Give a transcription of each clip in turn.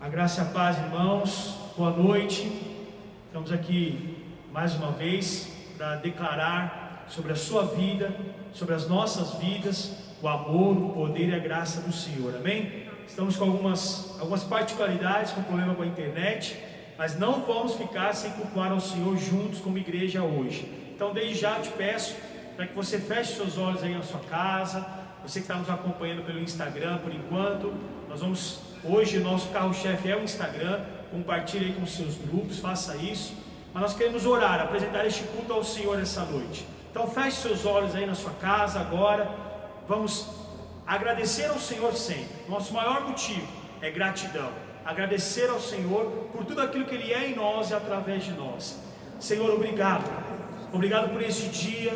A graça e a paz, irmãos, boa noite. Estamos aqui mais uma vez para declarar sobre a sua vida, sobre as nossas vidas, o amor, o poder e a graça do Senhor, amém? Estamos com algumas particularidades, com problema com a internet, mas não vamos ficar sem cultuar ao Senhor juntos como igreja hoje. Então desde já te peço para que você feche seus olhos aí na sua casa, você que está nos acompanhando pelo Instagram por enquanto. Nós vamos, hoje o nosso carro-chefe é o Instagram, compartilhe aí com seus grupos, faça isso. Mas nós queremos orar, apresentar este culto ao Senhor essa noite. Então feche seus olhos aí na sua casa agora. Vamos agradecer ao Senhor sempre. Nosso maior motivo é gratidão. Agradecer ao Senhor por tudo aquilo que Ele é em nós e através de nós. Senhor, obrigado. Obrigado por esse dia.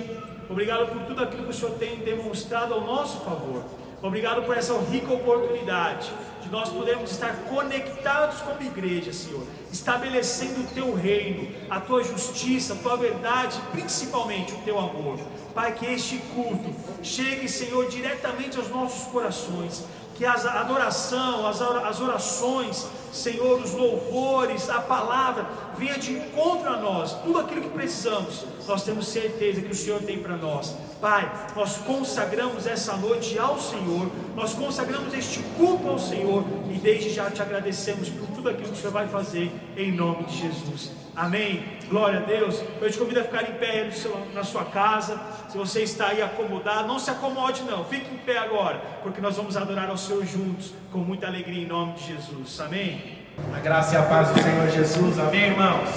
Obrigado por tudo aquilo que o Senhor tem demonstrado ao nosso favor. Obrigado por essa rica oportunidade de nós podermos estar conectados como igreja, Senhor, estabelecendo o Teu reino, a Tua justiça, a Tua verdade, principalmente o Teu amor. Pai, que este culto chegue, Senhor, diretamente aos nossos corações, que a adoração, as orações, Senhor, os louvores, a palavra, venha de encontro a nós, tudo aquilo que precisamos, nós temos certeza que o Senhor tem para nós. Pai, nós consagramos essa noite ao Senhor, nós consagramos este culto ao Senhor, e desde já te agradecemos por tudo aquilo que o Senhor vai fazer, em nome de Jesus. Amém. Glória a Deus. Eu te convido a ficar em pé na sua casa. Se você está aí acomodado, não se acomode não, fique em pé agora, porque nós vamos adorar ao Senhor juntos, com muita alegria, em nome de Jesus. Amém. A graça e a paz do Senhor Jesus. Amém, irmãos?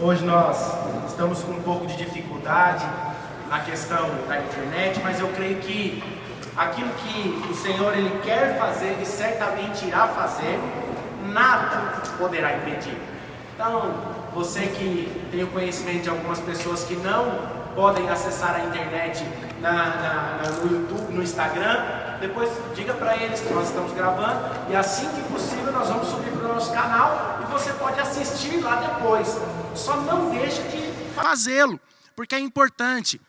Hoje nós estamos com um pouco de dificuldade na questão da internet, mas eu creio que aquilo que o Senhor Ele quer fazer e certamente irá fazer, nada poderá impedir. Então, você que tem o conhecimento de algumas pessoas que não podem acessar a internet no YouTube, no Instagram, depois diga para eles que nós estamos gravando, e assim que possível nós vamos subir para o nosso canal e você pode assistir lá depois. Só não deixe de fazê-lo, porque é importante.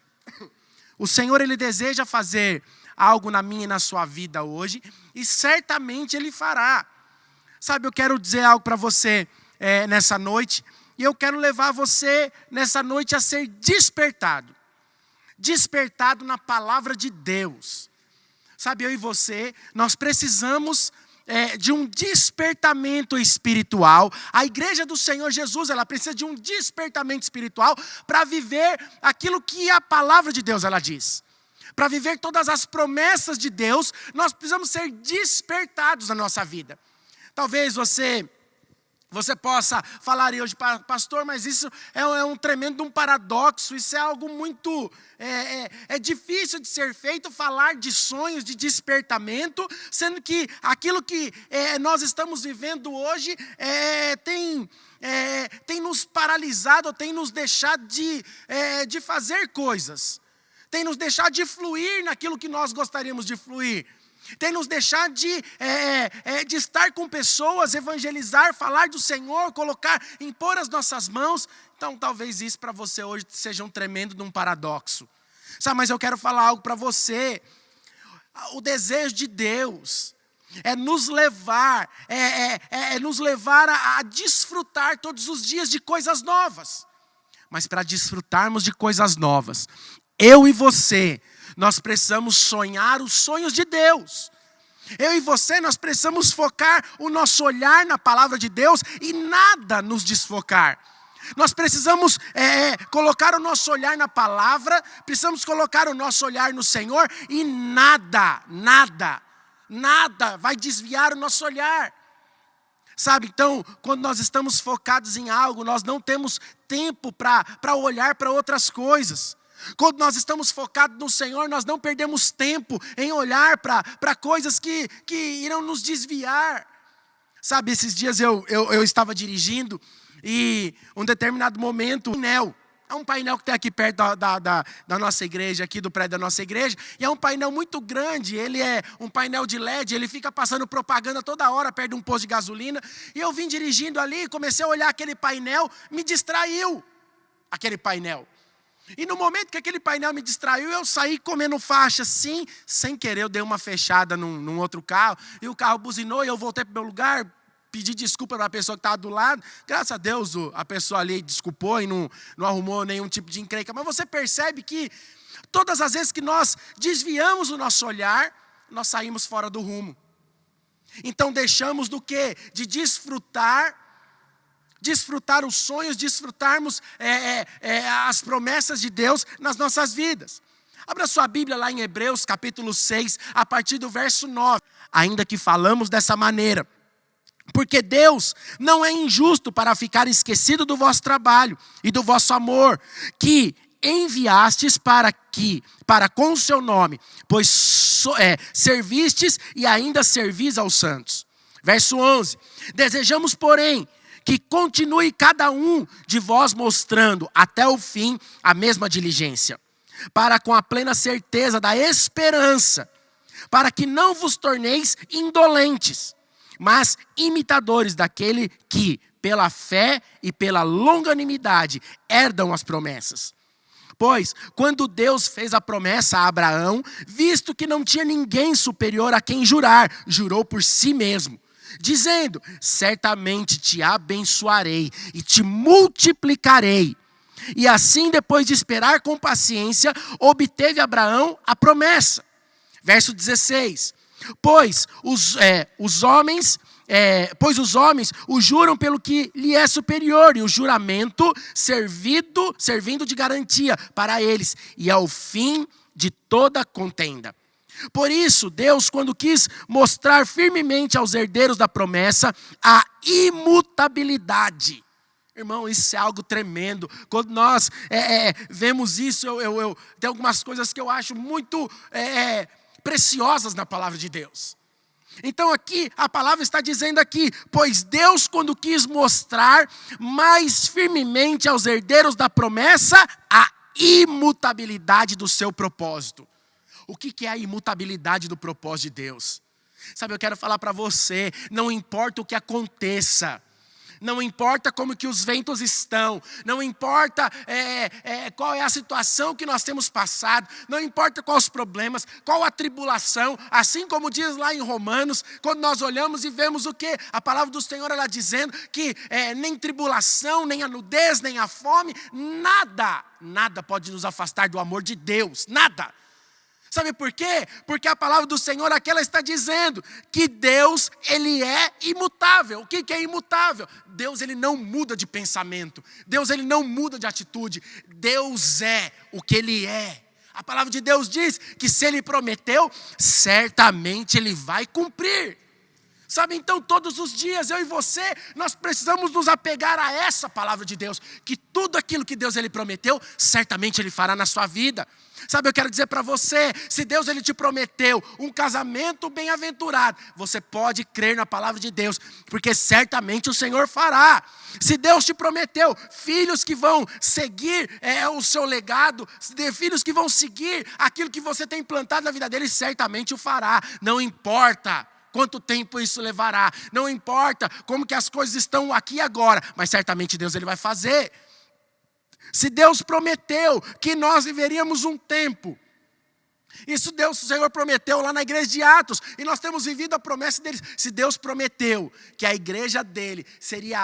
O Senhor Ele deseja fazer algo na minha e na sua vida hoje, e certamente Ele fará. Sabe, eu quero dizer algo para você nessa noite, e eu quero levar você nessa noite a ser despertado. Despertado na palavra de Deus. Sabe, eu e você, nós precisamos de um despertamento espiritual. A igreja do Senhor Jesus, ela precisa de um despertamento espiritual para viver aquilo que a palavra de Deus ela diz. Para viver todas as promessas de Deus, nós precisamos ser despertados na nossa vida. Talvez você possa falar hoje, pastor, mas isso é um tremendo paradoxo, isso é algo muito difícil de ser feito, falar de sonhos, de despertamento, sendo que aquilo que nós estamos vivendo hoje tem nos paralisado, tem nos deixado de fazer coisas, tem nos deixado de fluir naquilo que nós gostaríamos de fluir. Tem nos deixado de estar com pessoas, evangelizar, falar do Senhor, impor as nossas mãos. Então talvez isso para você hoje seja um tremendo de um paradoxo. Sabe, mas eu quero falar algo para você. O desejo de Deus é nos levar a desfrutar todos os dias de coisas novas. Mas para desfrutarmos de coisas novas, eu e você, nós precisamos sonhar os sonhos de Deus. Eu e você, nós precisamos focar o nosso olhar na palavra de Deus e nada nos desfocar. Nós precisamos colocar o nosso olhar na palavra, precisamos colocar o nosso olhar no Senhor e nada vai desviar o nosso olhar. Sabe, então, quando nós estamos focados em algo, nós não temos tempo para olhar para outras coisas. Quando nós estamos focados no Senhor, nós não perdemos tempo em olhar para coisas que irão nos desviar. Sabe, esses dias eu estava dirigindo e um determinado momento, é um painel que tem aqui perto da nossa igreja, aqui do prédio da nossa igreja, e é um painel muito grande, ele é um painel de LED, ele fica passando propaganda toda hora perto de um posto de gasolina, e eu vim dirigindo ali, comecei a olhar aquele painel, me distraiu aquele painel. E no momento que aquele painel me distraiu, eu saí comendo faixa assim, sem querer eu dei uma fechada num outro carro, e o carro buzinou e eu voltei para o meu lugar, pedir desculpa para a pessoa que estava do lado. Graças a Deus a pessoa ali desculpou e não arrumou nenhum tipo de encrenca. Mas você percebe que todas as vezes que nós desviamos o nosso olhar, nós saímos fora do rumo. Então deixamos do quê? De desfrutar os sonhos, desfrutarmos as promessas de Deus nas nossas vidas. Abra sua Bíblia lá em Hebreus capítulo 6, a partir do verso 9. Ainda que falamos dessa maneira, porque Deus não é injusto para ficar esquecido do vosso trabalho e do vosso amor, que enviastes para com o seu nome, pois servistes e ainda servis aos santos. Verso 11, desejamos, porém, que continue cada um de vós mostrando até o fim a mesma diligência, para com a plena certeza da esperança, para que não vos torneis indolentes, mas imitadores daquele que, pela fé e pela longanimidade, herdam as promessas. Pois, quando Deus fez a promessa a Abraão, visto que não tinha ninguém superior a quem jurar, jurou por si mesmo, dizendo, certamente te abençoarei e te multiplicarei. E assim, depois de esperar com paciência, obteve Abraão a promessa. Verso 16, pois os homens o juram pelo que lhe é superior, e o juramento servindo de garantia para eles, e ao fim de toda contenda. Por isso, Deus, quando quis mostrar firmemente aos herdeiros da promessa a imutabilidade. Irmão, isso é algo tremendo. Quando nós vemos isso, tem algumas coisas que eu acho muito preciosas na palavra de Deus. Então aqui, a palavra está dizendo aqui, pois Deus, quando quis mostrar mais firmemente aos herdeiros da promessa a imutabilidade do seu propósito. O que é a imutabilidade do propósito de Deus? Sabe, eu quero falar para você, não importa o que aconteça, não importa como que os ventos estão, não importa qual é a situação que nós temos passado, não importa quais os problemas, qual a tribulação, assim como diz lá em Romanos, quando nós olhamos e vemos o que? A palavra do Senhor, ela dizendo que nem tribulação, nem a nudez, nem a fome, nada pode nos afastar do amor de Deus, nada. Sabe por quê? Porque a palavra do Senhor aqui ela está dizendo que Deus, Ele é imutável. O que é imutável? Deus, Ele não muda de pensamento. Deus, Ele não muda de atitude. Deus é o que Ele é. A palavra de Deus diz que se Ele prometeu, certamente Ele vai cumprir. Sabe, então todos os dias, eu e você, nós precisamos nos apegar a essa palavra de Deus. Que tudo aquilo que Deus Ele prometeu, certamente Ele fará na sua vida. Sabe, eu quero dizer para você, se Deus Ele te prometeu um casamento bem-aventurado, você pode crer na palavra de Deus, porque certamente o Senhor fará. Se Deus te prometeu filhos que vão seguir o seu legado, filhos que vão seguir aquilo que você tem implantado na vida deles, certamente o fará, não importa quanto tempo isso levará, não importa como que as coisas estão aqui agora, mas certamente Deus Ele vai fazer. Se Deus prometeu que nós viveríamos um tempo, isso o Senhor prometeu lá na igreja de Atos, e nós temos vivido a promessa dele. Se Deus prometeu que a igreja dele seria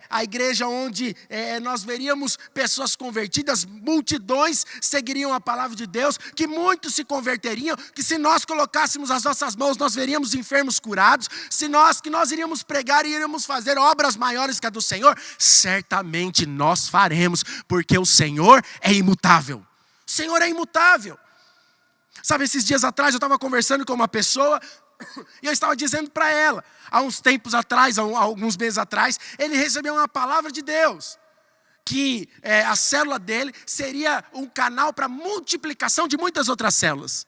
a igreja onde nós veríamos pessoas convertidas, multidões seguiriam a palavra de Deus, que muitos se converteriam, que se nós colocássemos as nossas mãos, nós veríamos enfermos curados, que nós iríamos pregar e iríamos fazer obras maiores que a do Senhor, certamente nós faremos, porque o Senhor é imutável. O Senhor é imutável. Sabe, esses dias atrás eu estava conversando com uma pessoa e eu estava dizendo para ela, há uns tempos atrás, há alguns meses atrás, ele recebeu uma palavra de Deus, que a célula dele seria um canal para multiplicação de muitas outras células.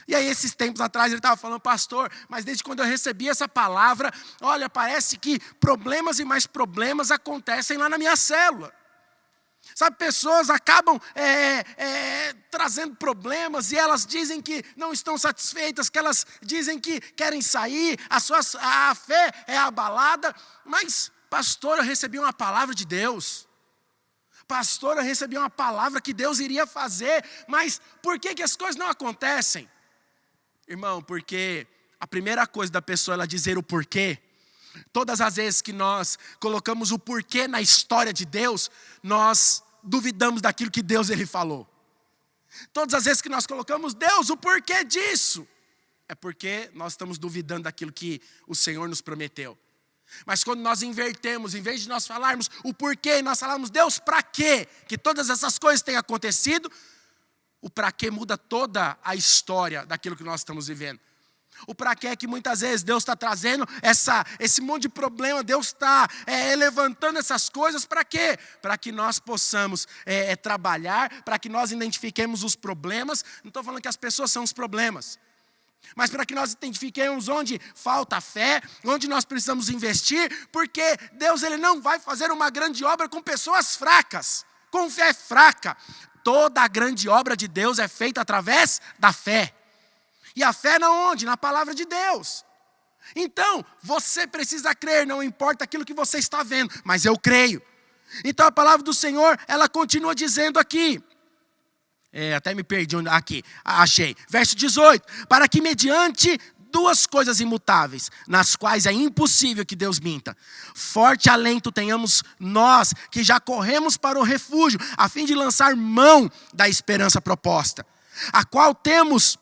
E aí esses tempos atrás ele estava falando, pastor, mas desde quando eu recebi essa palavra, olha, parece que problemas e mais problemas acontecem lá na minha célula. Sabe, pessoas acabam trazendo problemas e elas dizem que não estão satisfeitas, que elas dizem que querem sair, a fé é abalada. Mas, pastor, eu recebi uma palavra de Deus. Pastor, eu recebi uma palavra que Deus iria fazer, mas por que as coisas não acontecem? Irmão, porque a primeira coisa da pessoa ela dizer o porquê, todas as vezes que nós colocamos o porquê na história de Deus, nós duvidamos daquilo que Deus ele falou. Todas as vezes que nós colocamos Deus, o porquê disso, é porque nós estamos duvidando daquilo que o Senhor nos prometeu. Mas quando nós invertemos, em vez de nós falarmos o porquê, nós falamos Deus, para quê? Que todas essas coisas tenham acontecido, o para quê muda toda a história daquilo que nós estamos vivendo. O para quê é que muitas vezes Deus está trazendo esse monte de problema, Deus está levantando essas coisas, para quê? Para que nós possamos trabalhar, para que nós identifiquemos os problemas. Não estou falando que as pessoas são os problemas, mas para que nós identifiquemos onde falta fé, onde nós precisamos investir, porque Deus ele não vai fazer uma grande obra com pessoas fracas, com fé fraca. Toda a grande obra de Deus é feita através da fé. E a fé na onde? Na palavra de Deus. Então, você precisa crer, não importa aquilo que você está vendo, mas eu creio. Então a palavra do Senhor, ela continua dizendo aqui, até me perdi aqui, achei, verso 18, para que mediante duas coisas imutáveis, nas quais é impossível que Deus minta, forte alento tenhamos nós, que já corremos para o refúgio, a fim de lançar mão da esperança proposta, a qual temos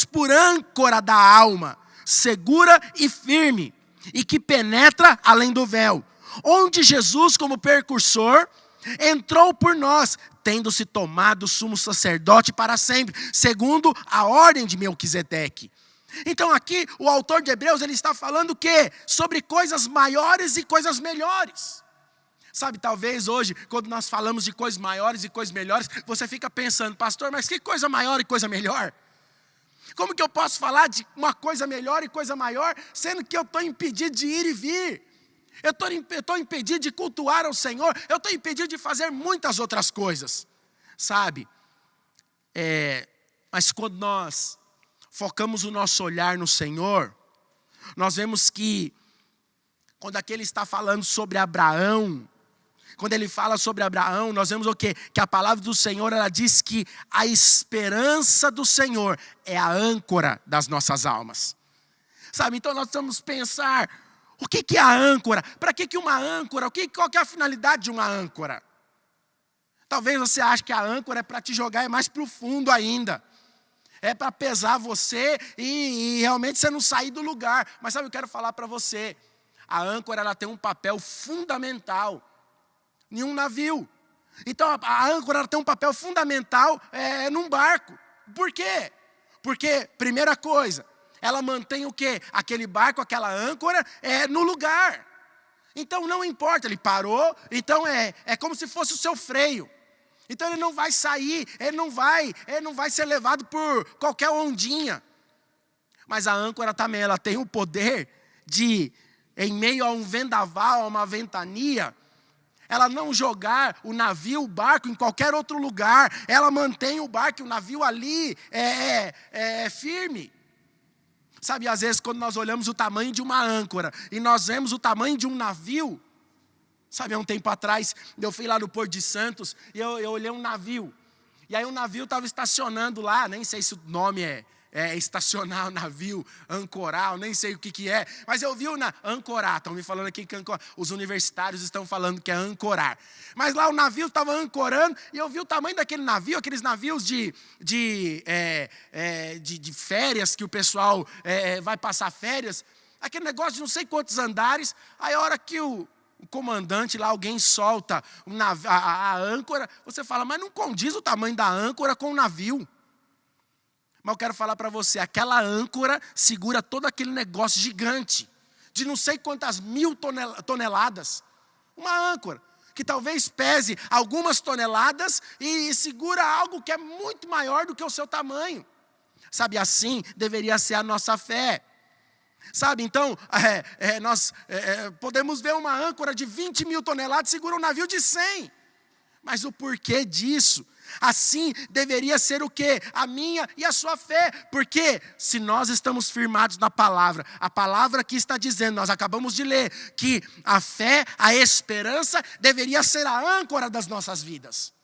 por âncora da alma, segura e firme, e que penetra além do véu, onde Jesus, como precursor, entrou por nós, tendo se tomado sumo sacerdote para sempre, segundo a ordem de Melquisedeque. Então aqui o autor de Hebreus ele está falando o quê? Sobre coisas maiores e coisas melhores. Sabe, talvez hoje, quando nós falamos de coisas maiores e coisas melhores, você fica pensando, pastor, mas que coisa maior e coisa melhor? Como que eu posso falar de uma coisa melhor e coisa maior, sendo que eu estou impedido de ir e vir? Eu estou impedido de cultuar ao Senhor, eu estou impedido de fazer muitas outras coisas, sabe? Mas quando nós focamos o nosso olhar no Senhor, nós vemos que, quando aqui ele está falando sobre Abraão, quando ele fala sobre Abraão, nós vemos o quê? Que a palavra do Senhor, ela diz que a esperança do Senhor é a âncora das nossas almas. Sabe, então nós vamos pensar, o que é a âncora? Para que uma âncora? Qual que é a finalidade de uma âncora? Talvez você ache que a âncora é para te jogar mais para o fundo ainda. É para pesar você e realmente você não sair do lugar. Mas sabe, eu quero falar para você. A âncora ela tem um papel fundamental em um navio. Então a âncora ela tem um papel fundamental num barco. Por quê? Porque, primeira coisa, ela mantém o quê? Aquele barco, aquela âncora no lugar. Então não importa, ele parou, então é como se fosse o seu freio. Então ele não vai sair, ele não vai ser levado por qualquer ondinha. Mas a âncora também, ela tem o poder de, em meio a um vendaval, a uma ventania, ela não jogar o navio, o barco em qualquer outro lugar. Ela mantém o barco, o navio ali firme. Sabe, às vezes quando nós olhamos o tamanho de uma âncora e nós vemos o tamanho de um navio, sabe, há um tempo atrás, eu fui lá no Porto de Santos e eu olhei um navio. E aí o navio estava estacionando lá, nem sei se o nome é estacionar o navio, ancorar, nem sei o que é. Mas eu vi ancorar, estão me falando aqui que os universitários estão falando que é ancorar. Mas lá o navio estava ancorando e eu vi o tamanho daquele navio, aqueles navios de férias que o pessoal vai passar férias. Aquele negócio de não sei quantos andares, aí a hora que o comandante lá, alguém solta a âncora, você fala, mas não condiz o tamanho da âncora com o navio. Mas eu quero falar para você, aquela âncora segura todo aquele negócio gigante, de não sei quantas 1000 toneladas. Uma âncora que talvez pese algumas toneladas e segura algo que é muito maior do que o seu tamanho. Sabe, assim deveria ser a nossa fé. Sabe, então, nós podemos ver uma âncora de 20.000 toneladas segura um navio de 100. Mas o porquê disso? Assim deveria ser o quê? A minha e a sua fé. Porque se nós estamos firmados na palavra, a palavra que está dizendo, nós acabamos de ler, que a fé, a esperança deveria ser a âncora das nossas vidas.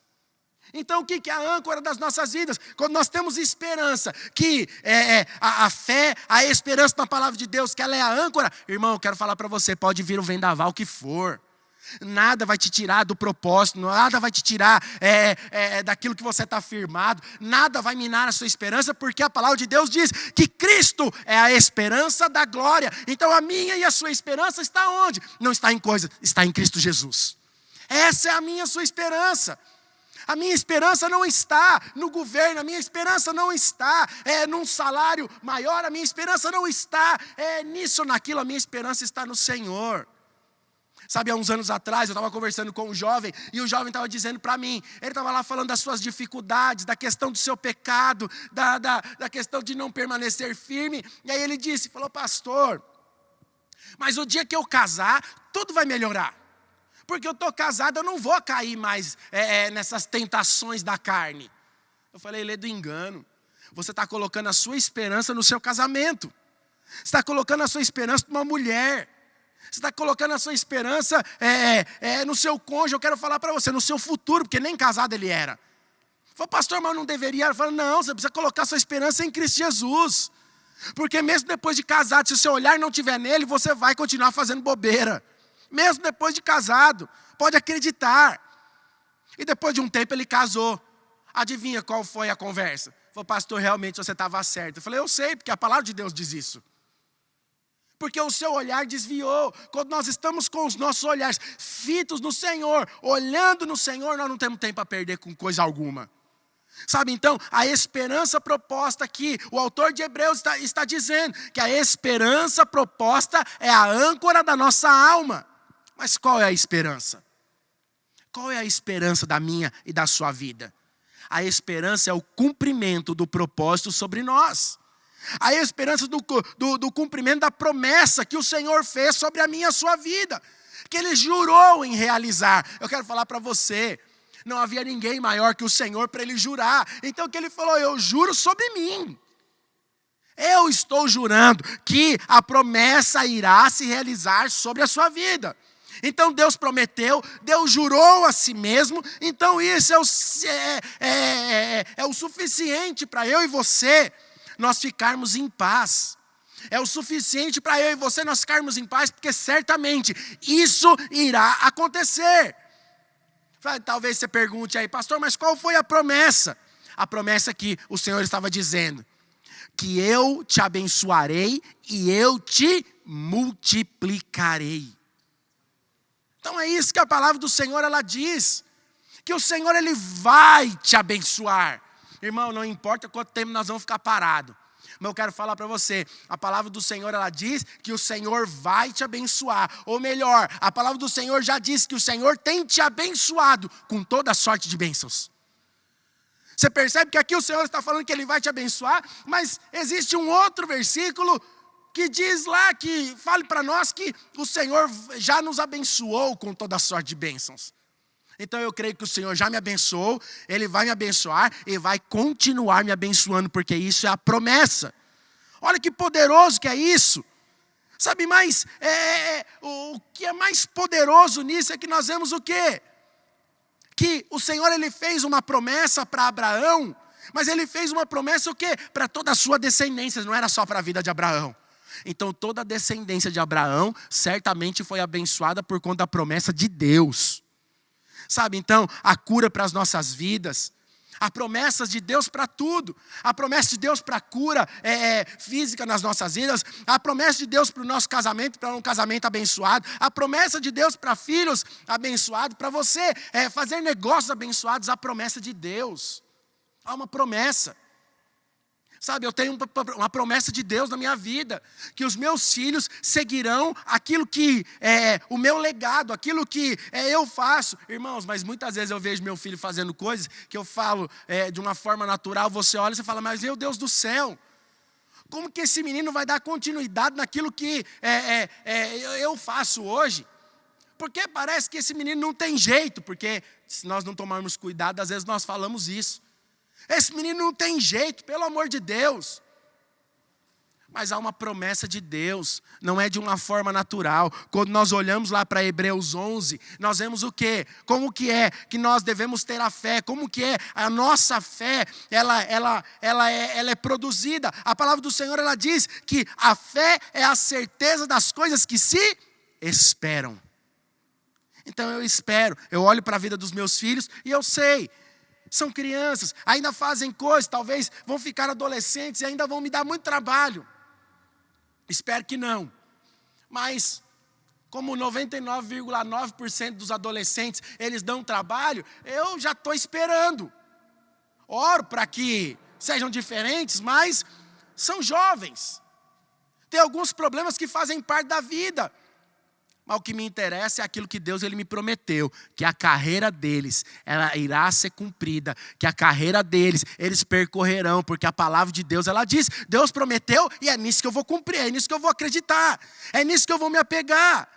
Então o que é a âncora das nossas vidas? Quando nós temos esperança, que a fé, a esperança na palavra de Deus, que ela é a âncora. Irmão, eu quero falar para você, pode vir o vendaval que for. Nada vai te tirar do propósito, nada vai te tirar daquilo que você está firmado, nada vai minar a sua esperança, porque a palavra de Deus diz que Cristo é a esperança da glória. Então a minha e a sua esperança está onde? Não está em coisas, está em Cristo Jesus. Essa é a minha e a sua esperança. A minha esperança não está no governo, a minha esperança não está num salário maior, a minha esperança não está nisso ou naquilo, a minha esperança está no Senhor. Sabe, há uns anos atrás eu estava conversando com um jovem, e o jovem estava dizendo para mim, ele estava lá falando das suas dificuldades, da questão do seu pecado, da questão de não permanecer firme, e aí ele falou, pastor, mas o dia que eu casar, tudo vai melhorar. Porque eu estou casado, eu não vou cair mais nessas tentações da carne. Eu falei, lê do engano. Você está colocando a sua esperança no seu casamento. Você está colocando a sua esperança numa mulher. Você está colocando a sua esperança no seu cônjuge. Eu quero falar para você, no seu futuro, porque nem casado ele era. Eu falei, pastor, mas eu não deveria. Eu falei, não, você precisa colocar a sua esperança em Cristo Jesus. Porque mesmo depois de casado, se o seu olhar não estiver nele, você vai continuar fazendo bobeira. Mesmo depois de casado, pode acreditar. E depois de um tempo ele casou. Adivinha qual foi a conversa? Falei, pastor, realmente você estava certo. Eu falei, eu sei, porque a palavra de Deus diz isso. Porque o seu olhar desviou. Quando nós estamos com os nossos olhares fitos no Senhor, olhando no Senhor, nós não temos tempo a perder com coisa alguma. Sabe, então, a esperança proposta aqui, o autor de Hebreus está dizendo que a esperança proposta é a âncora da nossa alma. Mas qual é a esperança? Qual é a esperança da minha e da sua vida? A esperança é o cumprimento do propósito sobre nós. A esperança do cumprimento da promessa que o Senhor fez sobre a minha e a sua vida. Que Ele jurou em realizar. Eu quero falar para você, não havia ninguém maior que o Senhor para Ele jurar. Então o que Ele falou? Eu juro sobre mim. Eu estou jurando que a promessa irá se realizar sobre a sua vida. Então Deus prometeu, Deus jurou a si mesmo, então isso é o suficiente para eu e você nós ficarmos em paz. É o suficiente para eu e você nós ficarmos em paz, porque certamente isso irá acontecer. Talvez você pergunte aí, pastor, mas qual foi a promessa? A promessa que o Senhor estava dizendo, que eu te abençoarei e eu te multiplicarei. Então é isso que a palavra do Senhor ela diz, que o Senhor ele vai te abençoar. Irmão, não importa quanto tempo nós vamos ficar parados, mas eu quero falar para você, a palavra do Senhor ela diz que o Senhor vai te abençoar, ou melhor, a palavra do Senhor já diz que o Senhor tem te abençoado com toda sorte de bênçãos. Você percebe que aqui o Senhor está falando que Ele vai te abençoar, mas existe um outro versículo que diz lá, que fale para nós que o Senhor já nos abençoou com toda sorte de bênçãos. Então eu creio que o Senhor já me abençoou, Ele vai me abençoar e vai continuar me abençoando, porque isso é a promessa. Olha que poderoso que é isso. Sabe, mas o que é mais poderoso nisso é que nós vemos o quê? Que o Senhor ele fez uma promessa para Abraão, mas Ele fez uma promessa o quê? Para toda a sua descendência, não era só para a vida de Abraão. Então toda a descendência de Abraão certamente foi abençoada por conta da promessa de Deus. Sabe, então, a cura para as nossas vidas, a promessa de Deus para tudo, a promessa de Deus para a cura física nas nossas vidas, a promessa de Deus para o nosso casamento, para um casamento abençoado, a promessa de Deus para filhos abençoados, para você fazer negócios abençoados, a promessa de Deus. Há uma promessa. Sabe, eu tenho uma promessa de Deus na minha vida, que os meus filhos seguirão aquilo que é o meu legado, aquilo que eu faço. Irmãos, mas muitas vezes eu vejo meu filho fazendo coisas que eu falo de uma forma natural, você olha e você fala, mas meu Deus do céu, como que esse menino vai dar continuidade naquilo que eu faço hoje? Porque parece que esse menino não tem jeito, porque se nós não tomarmos cuidado, às vezes nós falamos isso. Esse menino não tem jeito, pelo amor de Deus. Mas há uma promessa de Deus, não é de uma forma natural. Quando nós olhamos lá para Hebreus 11, nós vemos o quê? Como que é que nós devemos ter a fé? Como que é a nossa fé? Ela é produzida. A palavra do Senhor, ela diz que a fé é a certeza das coisas que se esperam. Então eu espero, eu olho para a vida dos meus filhos e eu sei. São crianças, ainda fazem coisas, talvez vão ficar adolescentes e ainda vão me dar muito trabalho. Espero que não. Mas, como 99,9% dos adolescentes, eles dão trabalho, eu já estou esperando. Oro para que sejam diferentes, mas são jovens. Tem alguns problemas que fazem parte da vida. Mas o que me interessa é aquilo que Deus ele me prometeu, que a carreira deles ela irá ser cumprida, que a carreira deles eles percorrerão, porque a palavra de Deus ela diz, Deus prometeu e é nisso que eu vou cumprir, é nisso que eu vou acreditar, é nisso que eu vou me apegar.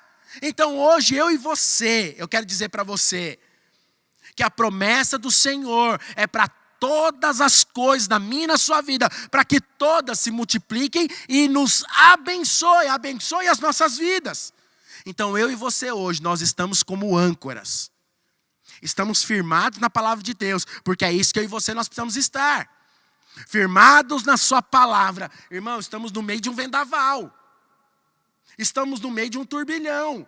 Então hoje eu e você, eu quero dizer para você, que a promessa do Senhor é para todas as coisas na minha e na sua vida, para que todas se multipliquem e nos abençoe as nossas vidas. Então eu e você hoje, nós estamos como âncoras. Estamos firmados na palavra de Deus, porque é isso que eu e você nós precisamos estar. Firmados na sua palavra. Irmão, estamos no meio de um vendaval. Estamos no meio de um turbilhão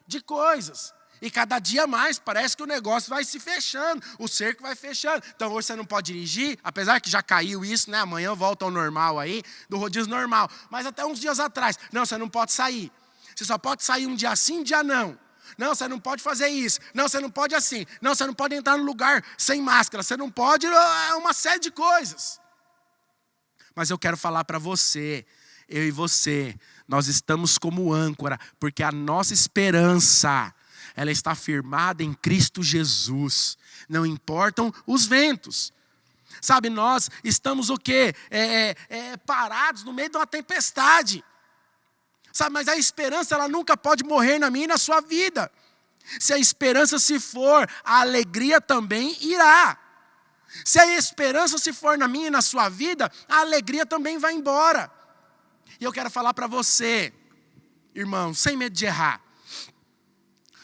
de coisas. E cada dia mais parece que o negócio vai se fechando, o cerco vai fechando. Então hoje você não pode dirigir, apesar que já caiu isso, né? Amanhã volta ao normal aí, do rodízio normal. Mas até uns dias atrás, não, você não pode sair. Você só pode sair um dia sim, um dia não. Não, você não pode fazer isso. Não, você não pode assim. Não, você não pode entrar no lugar sem máscara. Você não pode, uma série de coisas. Mas eu quero falar para você, eu e você, nós estamos como âncora, porque a nossa esperança, ela está firmada em Cristo Jesus. Não importam os ventos. Sabe, nós estamos o quê? Parados no meio de uma tempestade. Sabe, mas a esperança ela nunca pode morrer na minha e na sua vida. Se a esperança se for, a alegria também irá. Se a esperança se for na minha e na sua vida, a alegria também vai embora. E eu quero falar para você, irmão, sem medo de errar.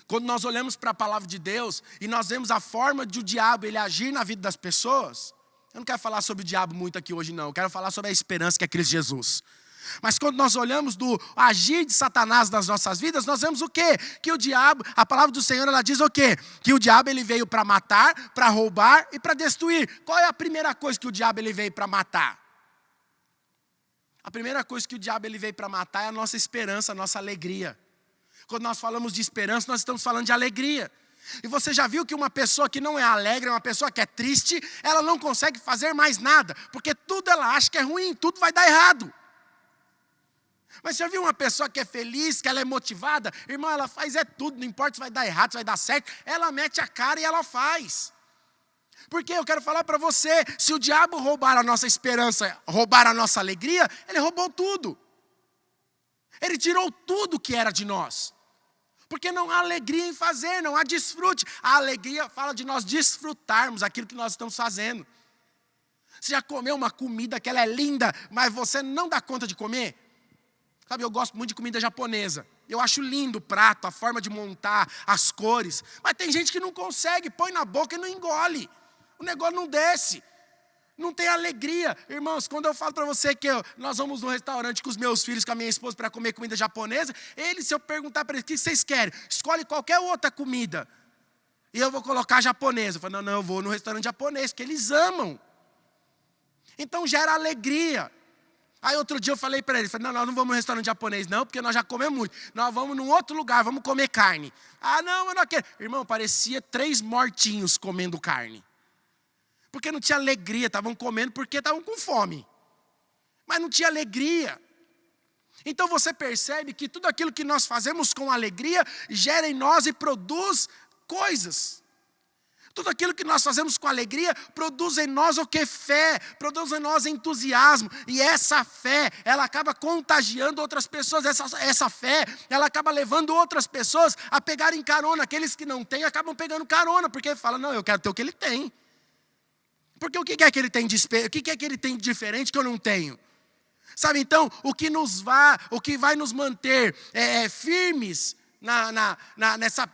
Quando nós olhamos para a palavra de Deus e nós vemos a forma de o diabo ele agir na vida das pessoas, eu não quero falar sobre o diabo muito aqui hoje não, eu quero falar sobre a esperança que é Cristo Jesus. Mas quando nós olhamos do agir de Satanás nas nossas vidas, nós vemos o quê? Que o diabo, a palavra do Senhor, ela diz o quê? Que o diabo ele veio para matar, para roubar e para destruir. Qual é a primeira coisa que o diabo ele veio para matar? A primeira coisa que o diabo ele veio para matar é a nossa esperança, a nossa alegria. Quando nós falamos de esperança, nós estamos falando de alegria. E você já viu que uma pessoa que não é alegre, uma pessoa que é triste, ela não consegue fazer mais nada, porque tudo ela acha que é ruim, tudo vai dar errado. Mas você já viu uma pessoa que é feliz, que ela é motivada? Irmão, ela faz tudo, não importa se vai dar errado, se vai dar certo. Ela mete a cara e ela faz. Porque eu quero falar para você, se o diabo roubar a nossa esperança, roubar a nossa alegria, ele roubou tudo. Ele tirou tudo que era de nós. Porque não há alegria em fazer, não há desfrute. A alegria fala de nós desfrutarmos aquilo que nós estamos fazendo. Você já comeu uma comida que ela é linda, mas você não dá conta de comer? Sabe, eu gosto muito de comida japonesa. Eu acho lindo o prato, a forma de montar, as cores. Mas tem gente que não consegue, põe na boca e não engole. O negócio não desce. Não tem alegria. Irmãos, quando eu falo para você que nós vamos no restaurante com os meus filhos, com a minha esposa, para comer comida japonesa, eles, se eu perguntar para eles, o que vocês querem? Escolhe qualquer outra comida. E eu vou colocar japonesa. Eu falo, não, eu vou no restaurante japonês, porque eles amam. Então gera alegria. Aí outro dia eu falei para ele, não, nós não vamos no restaurante japonês não, porque nós já comemos muito. Nós vamos num outro lugar, vamos comer carne. Ah, não, eu não quero. Irmão, parecia 3 mortinhos comendo carne. Porque não tinha alegria, estavam comendo porque estavam com fome. Mas não tinha alegria. Então você percebe que tudo aquilo que nós fazemos com alegria, gera em nós e produz coisas. Tudo aquilo que nós fazemos com alegria, produz em nós o que? Fé, produz em nós entusiasmo. E essa fé, ela acaba contagiando outras pessoas. Essa fé, ela acaba levando outras pessoas a pegarem carona. Aqueles que não têm, acabam pegando carona, porque falam, não, eu quero ter o que ele tem. Porque o que é que ele tem de diferente que eu não tenho? Sabe, então, o que vai nos manter firmes nessa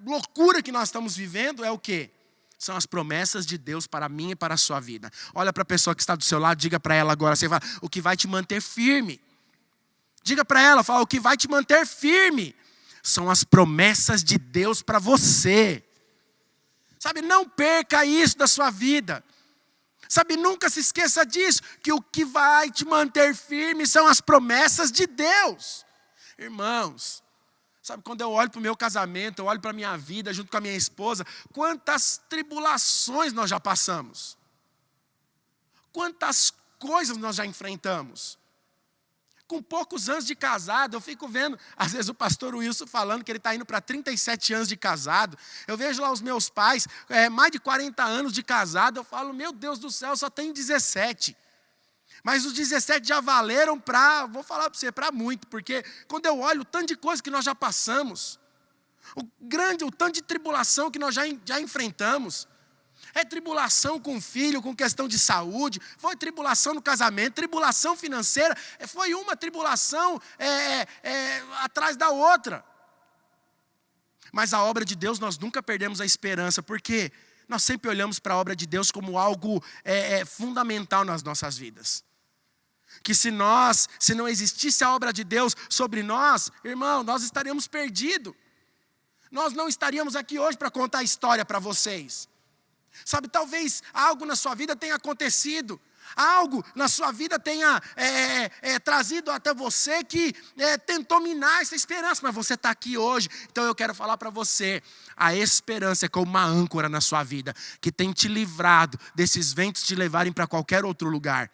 loucura que nós estamos vivendo é o quê? São as promessas de Deus para mim e para a sua vida. Olha para a pessoa que está do seu lado, diga para ela agora, você fala, o que vai te manter firme. Diga para ela, fala, o que vai te manter firme são as promessas de Deus para você. Sabe, não perca isso da sua vida. Sabe, nunca se esqueça disso, que o que vai te manter firme são as promessas de Deus. Irmãos, sabe, quando eu olho para o meu casamento, eu olho para a minha vida junto com a minha esposa, quantas tribulações nós já passamos. Quantas coisas nós já enfrentamos. Com poucos anos de casado, eu fico vendo, às vezes o pastor Wilson falando que ele está indo para 37 anos de casado. Eu vejo lá os meus pais, mais de 40 anos de casado, eu falo, meu Deus do céu, só tem 17. Mas os 17 já valeram vou falar para você, para muito, porque quando eu olho o tanto de coisa que nós já passamos, o tanto de tribulação que nós já enfrentamos, é tribulação com filho, com questão de saúde, foi tribulação no casamento, tribulação financeira, foi uma tribulação atrás da outra. Mas a obra de Deus nós nunca perdemos a esperança, porque nós sempre olhamos para a obra de Deus como algo fundamental nas nossas vidas. Que se não existisse a obra de Deus sobre nós, irmão, nós estaríamos perdidos. Nós não estaríamos aqui hoje para contar a história para vocês. Sabe, talvez algo na sua vida tenha acontecido, algo na sua vida tenha trazido até você que tentou minar essa esperança, mas você está aqui hoje, então eu quero falar para você, a esperança é como uma âncora na sua vida, que tem te livrado desses ventos te levarem para qualquer outro lugar,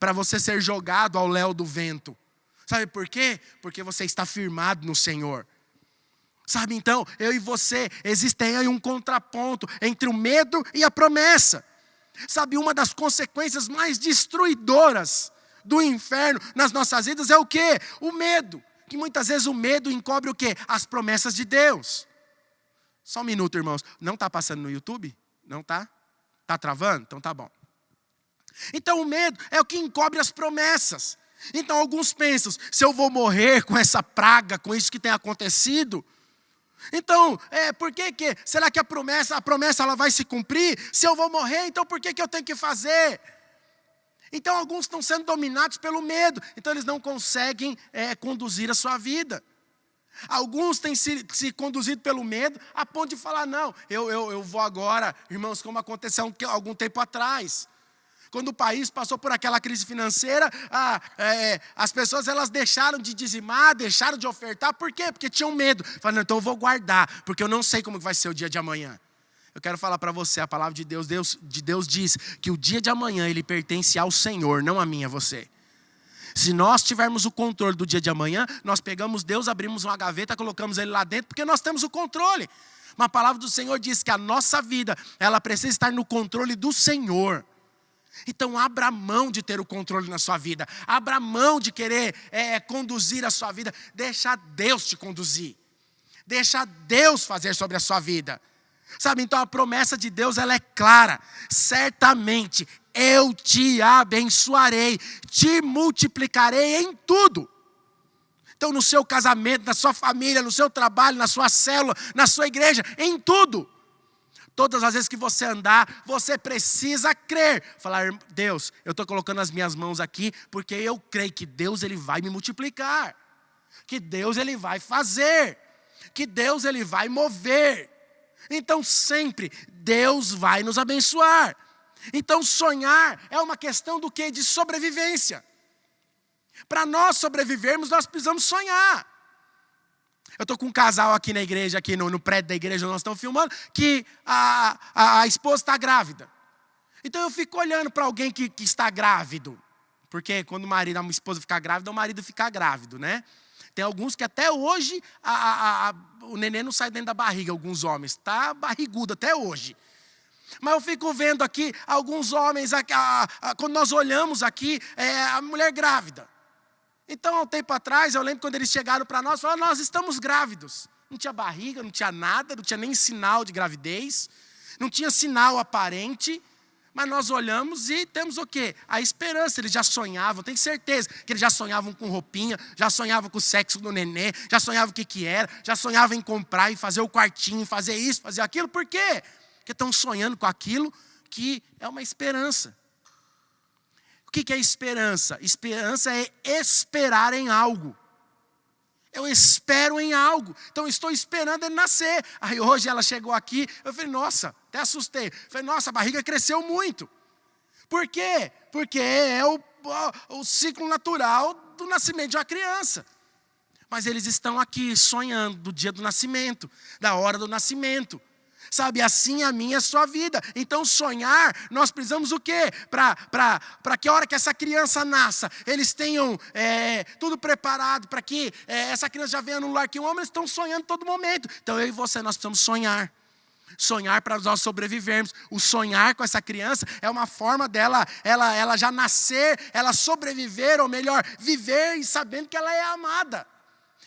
para você ser jogado ao léu do vento. Sabe por quê? Porque você está firmado no Senhor. Sabe, então, eu e você, existem aí um contraponto entre o medo e a promessa. Sabe, uma das consequências mais destruidoras do inferno nas nossas vidas é o quê? O medo. Que muitas vezes o medo encobre o quê? As promessas de Deus. Só um minuto, irmãos. Não está passando no YouTube? Não está? Está travando? Então tá bom. Então o medo é o que encobre as promessas. Então alguns pensam, se eu vou morrer com essa praga, com isso que tem acontecido... Então, será que a promessa ela vai se cumprir? Se eu vou morrer, então por que eu tenho que fazer? Então alguns estão sendo dominados pelo medo, então eles não conseguem conduzir a sua vida. Alguns têm se conduzido pelo medo a ponto de falar, não, eu vou agora, irmãos, como aconteceu algum tempo atrás. Quando o país passou por aquela crise financeira, as pessoas elas deixaram de dizimar, deixaram de ofertar. Por quê? Porque tinham medo. Falaram, então eu vou guardar, porque eu não sei como vai ser o dia de amanhã. Eu quero falar para você, a palavra de Deus diz que o dia de amanhã ele pertence ao Senhor, não a mim, a você. Se nós tivermos o controle do dia de amanhã, nós pegamos Deus, abrimos uma gaveta, colocamos Ele lá dentro, porque nós temos o controle. Mas a palavra do Senhor diz que a nossa vida, ela precisa estar no controle do Senhor. Então abra mão de ter o controle na sua vida. Abra mão de querer conduzir a sua vida. Deixa Deus te conduzir. Deixa Deus fazer sobre a sua vida. Sabe, então a promessa de Deus ela é clara. Certamente eu te abençoarei. Te multiplicarei em tudo. Então no seu casamento, na sua família, no seu trabalho, na sua célula, na sua igreja, em tudo. Todas as vezes que você andar, você precisa crer. Falar, Deus, eu estou colocando as minhas mãos aqui, porque eu creio que Deus ele vai me multiplicar. Que Deus ele vai fazer. Que Deus ele vai mover. Então sempre, Deus vai nos abençoar. Então sonhar é uma questão do quê? De sobrevivência. Para nós sobrevivermos, nós precisamos sonhar. Eu estou com um casal aqui na igreja, aqui no prédio da igreja, nós estamos filmando, que a esposa está grávida. Então eu fico olhando para alguém que está grávido. Porque quando a esposa fica grávida, o marido fica grávido, né? Tem alguns que até hoje o neném não sai dentro da barriga, alguns homens. Está barrigudo até hoje. Mas eu fico vendo aqui alguns homens, quando nós olhamos aqui, a mulher grávida. Então, há um tempo atrás, eu lembro quando eles chegaram para nós, falaram, nós estamos grávidos. Não tinha barriga, não tinha nada, não tinha nem sinal de gravidez, não tinha sinal aparente, Mas nós olhamos e temos o quê? A esperança. Eles já sonhavam, tenho certeza que eles já sonhavam com roupinha, já sonhavam com o sexo do nenê, já sonhavam o que era, já sonhavam em comprar e fazer o quartinho, fazer isso, fazer aquilo. Por quê? Porque estão sonhando com aquilo que é uma esperança. O que é esperança? Esperança é esperar em algo. Eu espero em algo. Então eu estou esperando ele nascer. Aí hoje ela chegou aqui, eu falei, nossa, até assustei. Eu falei, nossa, a barriga cresceu muito. Por quê? Porque é o ciclo natural do nascimento de uma criança. Mas eles estão aqui sonhando do dia do nascimento, da hora do nascimento. Sabe, assim a minha é a sua vida. Então sonhar, nós precisamos o quê? Para que a hora que essa criança nasça, eles tenham tudo preparado, para que essa criança já venha no lar que um homem, eles estão sonhando todo momento. Então eu e você, nós precisamos sonhar. Sonhar para nós sobrevivermos. O sonhar com essa criança é uma forma dela ela já nascer, ela sobreviver, ou melhor, viver e sabendo que ela é amada.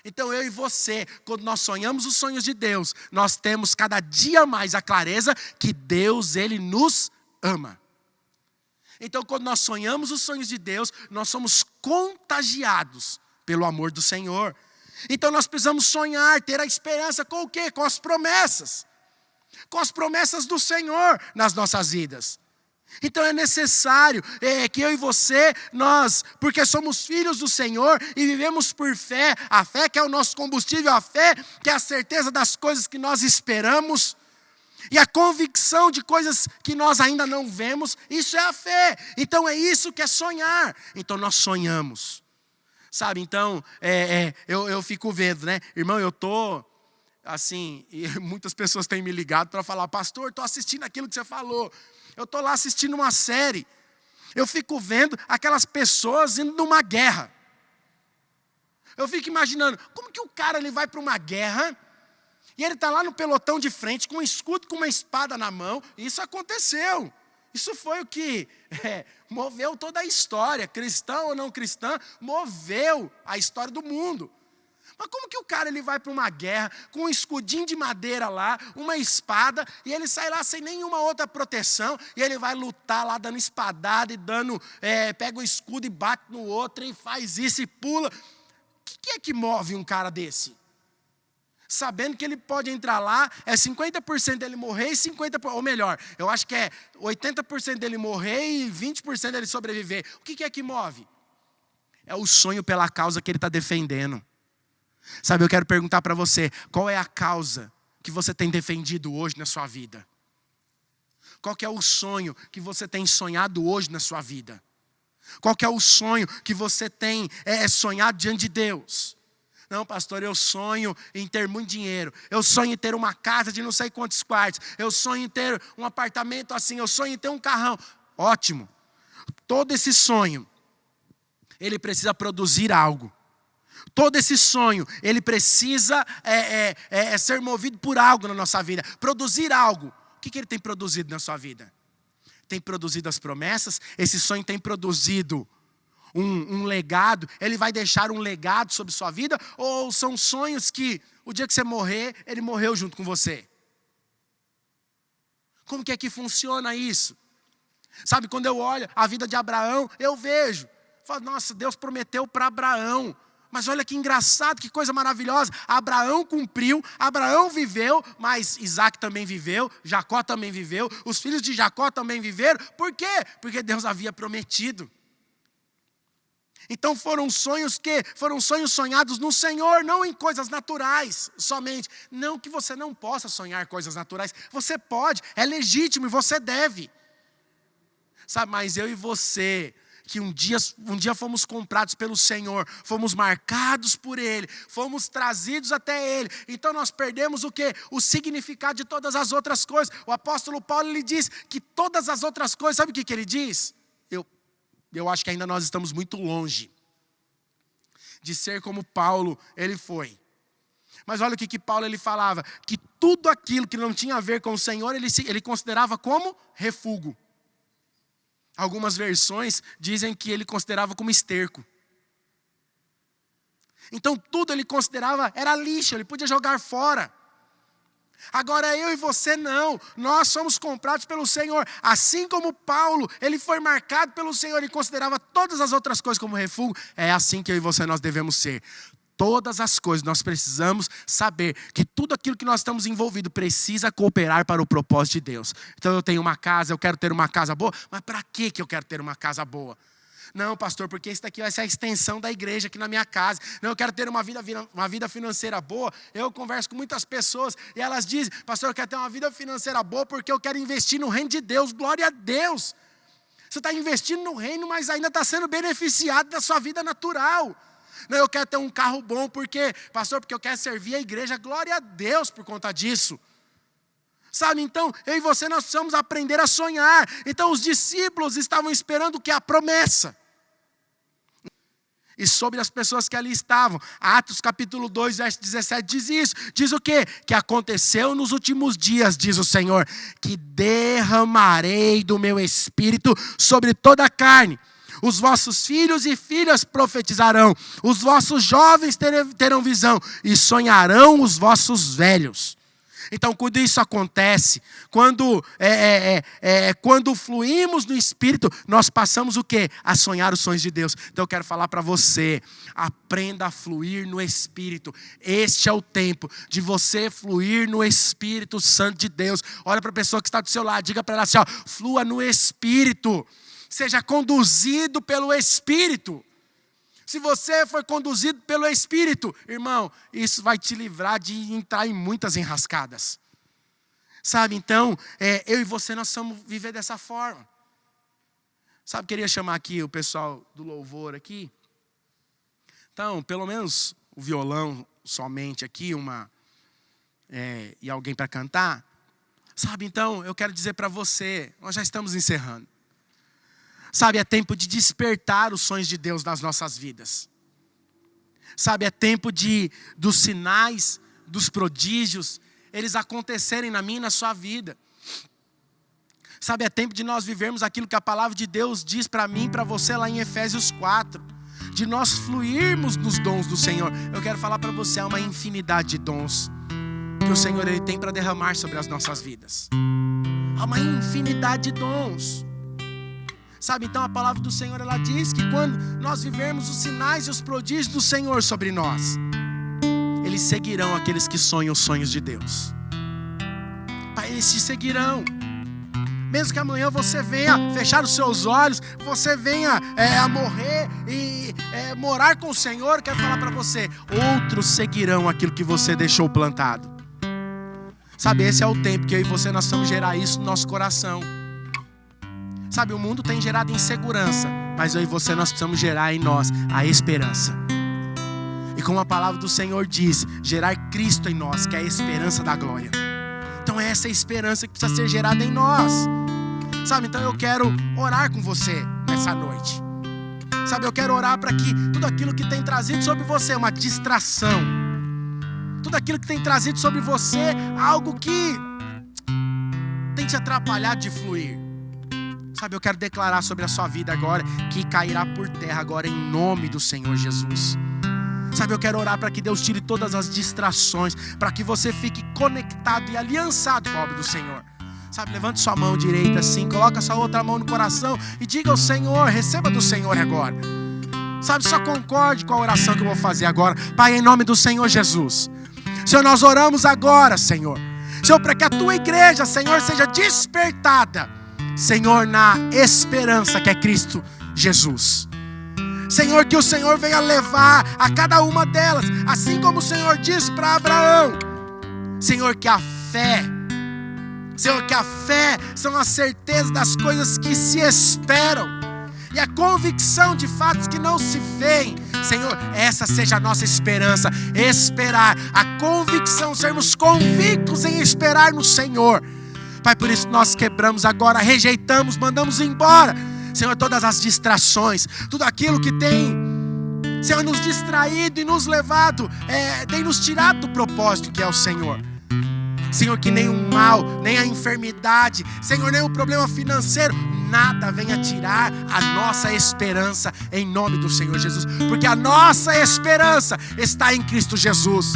Então eu e você, quando nós sonhamos os sonhos de Deus, nós temos cada dia mais a clareza que Deus, Ele nos ama. Então quando nós sonhamos os sonhos de Deus, nós somos contagiados pelo amor do Senhor. Então nós precisamos sonhar, ter a esperança com o quê? Com as promessas. Com as promessas do Senhor nas nossas vidas. Então é necessário que eu e você, nós, porque somos filhos do Senhor e vivemos por fé, a fé que é o nosso combustível, a fé que é a certeza das coisas que nós esperamos, e a convicção de coisas que nós ainda não vemos, isso é a fé. Então é isso que é sonhar. Então nós sonhamos. Sabe, então, eu fico vendo, né? Irmão, eu estou... assim, e muitas pessoas têm me ligado para falar, pastor, estou assistindo aquilo que você falou. Eu estou lá assistindo uma série. Eu fico vendo aquelas pessoas indo numa guerra. Eu fico imaginando, como que o cara ele vai para uma guerra e ele está lá no pelotão de frente com um escudo, com uma espada na mão. Isso aconteceu. Isso foi o que moveu toda a história, cristão ou não cristã, moveu a história do mundo. Mas como que o cara ele vai para uma guerra com um escudinho de madeira lá, uma espada, e ele sai lá sem nenhuma outra proteção, e ele vai lutar lá dando espadada e dando, pega o escudo e bate no outro e faz isso e pula. O que é que move um cara desse? Sabendo que ele pode entrar lá, 50% dele morrer e 50%, ou melhor, eu acho que 80% dele morrer e 20% dele sobreviver. O que é que move? É o sonho pela causa que ele está defendendo. Sabe, eu quero perguntar para você, qual é a causa que você tem defendido hoje na sua vida? Qual que é o sonho que você tem sonhado hoje na sua vida? Qual que é o sonho que você tem sonhado diante de Deus? Não, pastor, eu sonho em ter muito dinheiro. Eu sonho em ter uma casa de não sei quantos quartos. Eu sonho em ter um apartamento assim. Eu sonho em ter um carrão. Ótimo. Todo esse sonho, ele precisa produzir algo. Todo esse sonho, ele precisa ser movido por algo na nossa vida. Produzir algo. O que ele tem produzido na sua vida? Tem produzido as promessas? Esse sonho tem produzido um legado? Ele vai deixar um legado sobre sua vida? Ou são sonhos que, o dia que você morrer, ele morreu junto com você? Como que é que funciona isso? Sabe, quando eu olho a vida de Abraão, eu vejo. Falo, nossa, Deus prometeu para Abraão. Mas olha que engraçado, que coisa maravilhosa. Abraão cumpriu, Abraão viveu, mas Isaac também viveu, Jacó também viveu, os filhos de Jacó também viveram. Por quê? Porque Deus havia prometido. Então foram sonhos sonhados no Senhor, não em coisas naturais somente. Não que você não possa sonhar coisas naturais, você pode, é legítimo e você deve. Sabe, mas eu e você, que um dia fomos comprados pelo Senhor, fomos marcados por Ele, fomos trazidos até Ele. Então nós perdemos o quê? O significado de todas as outras coisas. O apóstolo Paulo, ele diz que todas as outras coisas, sabe o que ele diz? Eu acho que ainda nós estamos muito longe de ser como Paulo, ele foi. Mas olha o que Paulo ele falava, que tudo aquilo que não tinha a ver com o Senhor, ele considerava como refúgio. Algumas versões dizem que ele considerava como esterco. Então tudo ele considerava, era lixo, ele podia jogar fora. Agora eu e você não, nós somos comprados pelo Senhor. Assim como Paulo, ele foi marcado pelo Senhor e considerava todas as outras coisas como refúgio, é assim que eu e você nós devemos ser. Todas as coisas, nós precisamos saber que tudo aquilo que nós estamos envolvidos precisa cooperar para o propósito de Deus. Então eu tenho uma casa, eu quero ter uma casa boa, mas para que eu quero ter uma casa boa? Não, pastor, porque isso daqui vai ser a extensão da igreja aqui na minha casa. Não, eu quero ter uma vida financeira boa. Eu converso com muitas pessoas e elas dizem, pastor, eu quero ter uma vida financeira boa porque eu quero investir no reino de Deus. Glória a Deus. Você está investindo no reino, mas ainda está sendo beneficiado da sua vida natural. Não, eu quero ter um carro bom porque, pastor, porque eu quero servir a igreja. Glória a Deus por conta disso. Sabe, então, eu e você nós precisamos aprender a sonhar. Então os discípulos estavam esperando o que? A promessa. E sobre as pessoas que ali estavam, Atos capítulo 2, verso 17 diz isso. Diz o quê? Que aconteceu nos últimos dias, diz o Senhor, que derramarei do meu espírito sobre toda a carne. Os vossos filhos e filhas profetizarão, os vossos jovens terão visão e sonharão os vossos velhos. Então, quando isso acontece, quando fluímos no Espírito, nós passamos o quê? A sonhar os sonhos de Deus. Então, eu quero falar para você, aprenda a fluir no Espírito. Este é o tempo de você fluir no Espírito Santo de Deus. Olha para a pessoa que está do seu lado, diga para ela assim, ó, flua no Espírito. Seja conduzido pelo Espírito. Se você for conduzido pelo Espírito, irmão, isso vai te livrar de entrar em muitas enrascadas. Sabe, então, eu e você, nós precisamos viver dessa forma. Sabe, queria chamar aqui o pessoal do louvor aqui. Então, pelo menos o violão somente aqui, e alguém para cantar. Sabe, então, eu quero dizer para você, nós já estamos encerrando. Sabe, é tempo de despertar os sonhos de Deus nas nossas vidas. Sabe, é tempo dos sinais, dos prodígios, eles acontecerem na minha e na sua vida. Sabe, é tempo de nós vivermos aquilo que a palavra de Deus diz para mim e para você lá em Efésios 4. De nós fluirmos nos dons do Senhor. Eu quero falar para você, há uma infinidade de dons que o Senhor ele tem para derramar sobre as nossas vidas. Há uma infinidade de dons. Sabe, então a palavra do Senhor, ela diz que quando nós vivermos os sinais e os prodígios do Senhor sobre nós, eles seguirão aqueles que sonham os sonhos de Deus. Pai, eles te seguirão. Mesmo que amanhã você venha fechar os seus olhos, você venha a morrer e morar com o Senhor, quero falar para você, outros seguirão aquilo que você deixou plantado. Sabe, esse é o tempo que eu e você nós vamos gerar isso no nosso coração. Sabe, o mundo tem gerado insegurança, mas eu e você nós precisamos gerar em nós a esperança. E como a palavra do Senhor diz, gerar Cristo em nós, que é a esperança da glória. Então é essa esperança que precisa ser gerada em nós. Sabe, então eu quero orar com você nessa noite. Sabe, eu quero orar para que tudo aquilo que tem trazido sobre você uma distração, tudo aquilo que tem trazido sobre você algo que tem te atrapalhado de fluir. Sabe, eu quero declarar sobre a sua vida agora que cairá por terra agora em nome do Senhor Jesus. Sabe, eu quero orar para que Deus tire todas as distrações, para que você fique conectado e aliançado com a obra do Senhor. Sabe, levante sua mão direita assim, coloca sua outra mão no coração e diga ao Senhor, receba do Senhor agora. Sabe, só concorde com a oração que eu vou fazer agora. Pai, em nome do Senhor Jesus. Senhor, nós oramos agora, Senhor. Senhor, para que a tua igreja, Senhor, seja despertada, Senhor, na esperança que é Cristo Jesus. Senhor, que o Senhor venha levar a cada uma delas, assim como o Senhor disse para Abraão. Senhor, que a fé, Senhor, que a fé são a certeza das coisas que se esperam e a convicção de fatos que não se veem. Senhor, essa seja a nossa esperança, esperar, a convicção, sermos convictos em esperar no Senhor. Pai, por isso nós quebramos agora, rejeitamos, mandamos embora, Senhor, todas as distrações, tudo aquilo que tem, Senhor, nos distraído e nos levado, tem nos tirado do propósito que é o Senhor. Senhor, que nem o mal, nem a enfermidade, Senhor, nem o problema financeiro, nada venha tirar a nossa esperança em nome do Senhor Jesus, porque a nossa esperança está em Cristo Jesus.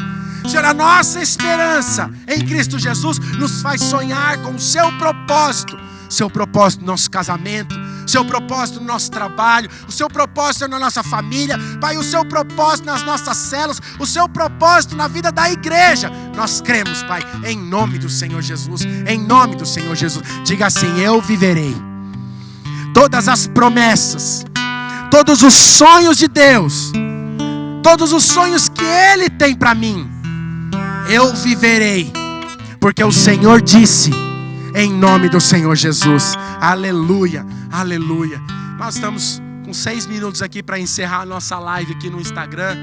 Senhor, a nossa esperança em Cristo Jesus nos faz sonhar com o seu propósito. Seu propósito no nosso casamento, seu propósito no nosso trabalho, o seu propósito na nossa família, Pai, o seu propósito nas nossas células, o seu propósito na vida da igreja. Nós cremos, Pai, em nome do Senhor Jesus, em nome do Senhor Jesus. Diga assim: eu viverei todas as promessas, todos os sonhos de Deus, todos os sonhos que Ele tem para mim, eu viverei, porque o Senhor disse. Em nome do Senhor Jesus. Aleluia, aleluia. Nós estamos com 6 minutos aqui para encerrar a nossa live aqui no Instagram.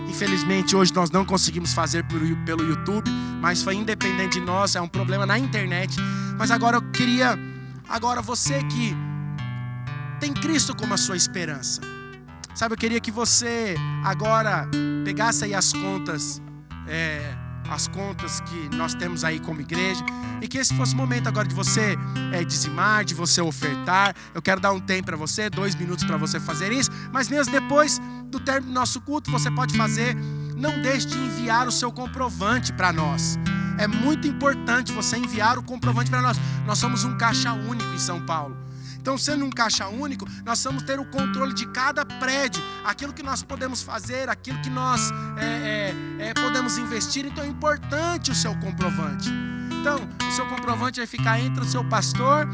Infelizmente hoje nós não conseguimos fazer pelo YouTube, mas foi independente de nós, é um problema na internet. Mas agora eu queria, você que tem Cristo como a sua esperança, sabe, eu queria que você agora pegasse aí as contas que nós temos aí como igreja, e que esse fosse o momento agora de você dizimar, de você ofertar. Eu quero dar um tempo para você, 2 minutos para você fazer isso, mas mesmo depois do término do nosso culto, você pode fazer. Não deixe de enviar o seu comprovante para nós. É muito importante você enviar o comprovante para nós. Nós somos um caixa único em São Paulo. Então, sendo um caixa único, nós vamos ter o controle de cada prédio, aquilo que nós podemos fazer, aquilo que nós podemos investir. Então é importante o seu comprovante. Então, o seu comprovante vai ficar entre o seu pastor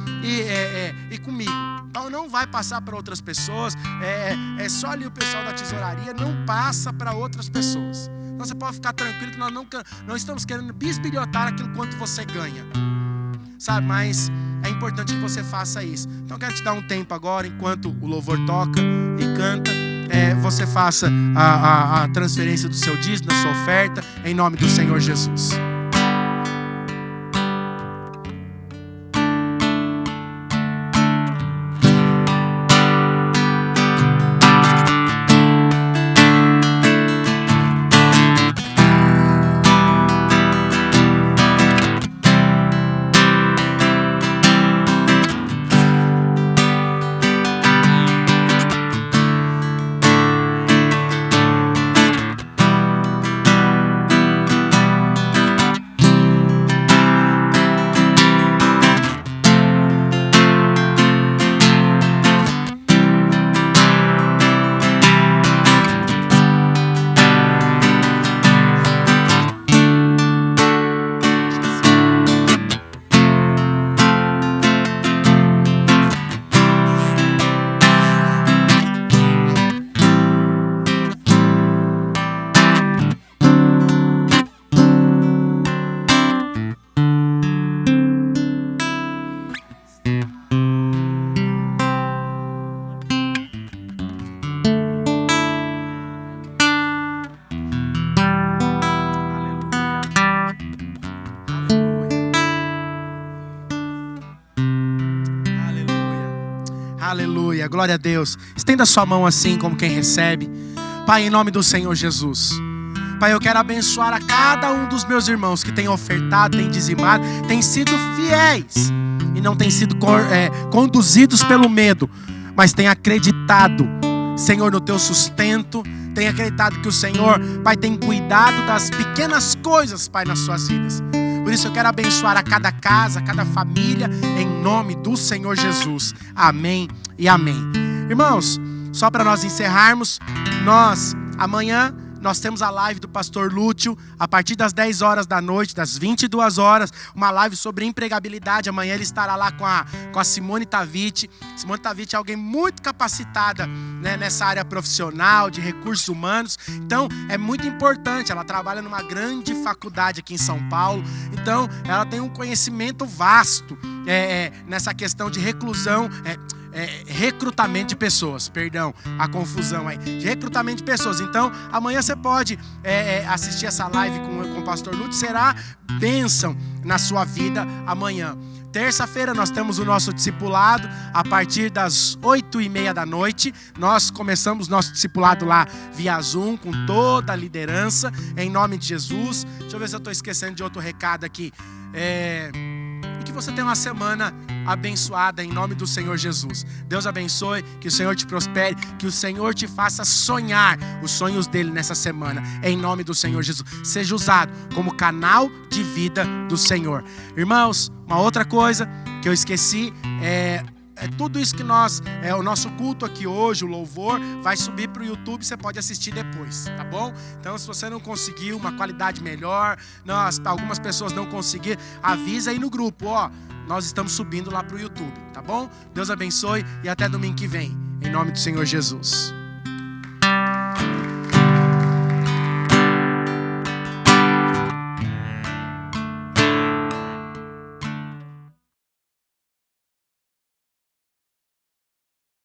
e comigo. Então não vai passar para outras pessoas. É só ali o pessoal da tesouraria, não passa para outras pessoas. Então você pode ficar tranquilo que nós não estamos querendo bisbilhotar aquilo quanto você ganha, sabe? Mas é importante que você faça isso. Então eu quero te dar um tempo agora, enquanto o louvor toca e canta, você faça a transferência do seu dízimo, da sua oferta, em nome do Senhor Jesus. Aleluia, glória a Deus. Estenda sua mão assim como quem recebe. Pai, em nome do Senhor Jesus, Pai, eu quero abençoar a cada um dos meus irmãos que tem ofertado, tem dizimado, tem sido fiéis e não tem sido conduzidos pelo medo, mas tem acreditado, Senhor, no teu sustento, tem acreditado que o Senhor, Pai, tem cuidado das pequenas coisas, Pai, nas suas vidas. Por isso eu quero abençoar a cada casa, a cada família, em nome do Senhor Jesus. Amém e amém. Irmãos, só para nós encerrarmos, amanhã nós temos a live do pastor Lúcio, a partir das 10 horas da noite, das 22 horas, uma live sobre empregabilidade. Amanhã ele estará lá com a Simone Taviti. Simone Taviti é alguém muito capacitada, né, nessa área profissional, de recursos humanos. Então, é muito importante, ela trabalha numa grande faculdade aqui em São Paulo. Então, ela tem um conhecimento vasto nessa questão de recrutamento de pessoas, perdão, a confusão aí, de recrutamento de pessoas. Então, amanhã você pode assistir essa live com o pastor Lúcio, será bênção na sua vida amanhã. Terça-feira nós temos o nosso discipulado a partir das 8h30 da noite. Nós começamos nosso discipulado lá via Zoom, com toda a liderança, em nome de Jesus. Deixa eu ver se eu estou esquecendo de outro recado aqui. e que você tenha uma semana abençoada em nome do Senhor Jesus. Deus abençoe, que o Senhor te prospere, que o Senhor te faça sonhar os sonhos dele nessa semana, em nome do Senhor Jesus. Seja usado como canal de vida do Senhor. Irmãos, uma outra coisa que eu esqueci é tudo isso que o nosso culto aqui hoje, o louvor, vai subir para o YouTube, você pode assistir depois, tá bom? Então, se você não conseguiu uma qualidade melhor, algumas pessoas não conseguiram, avisa aí no grupo, nós estamos subindo lá para o YouTube, tá bom? Deus abençoe e até domingo que vem, em nome do Senhor Jesus.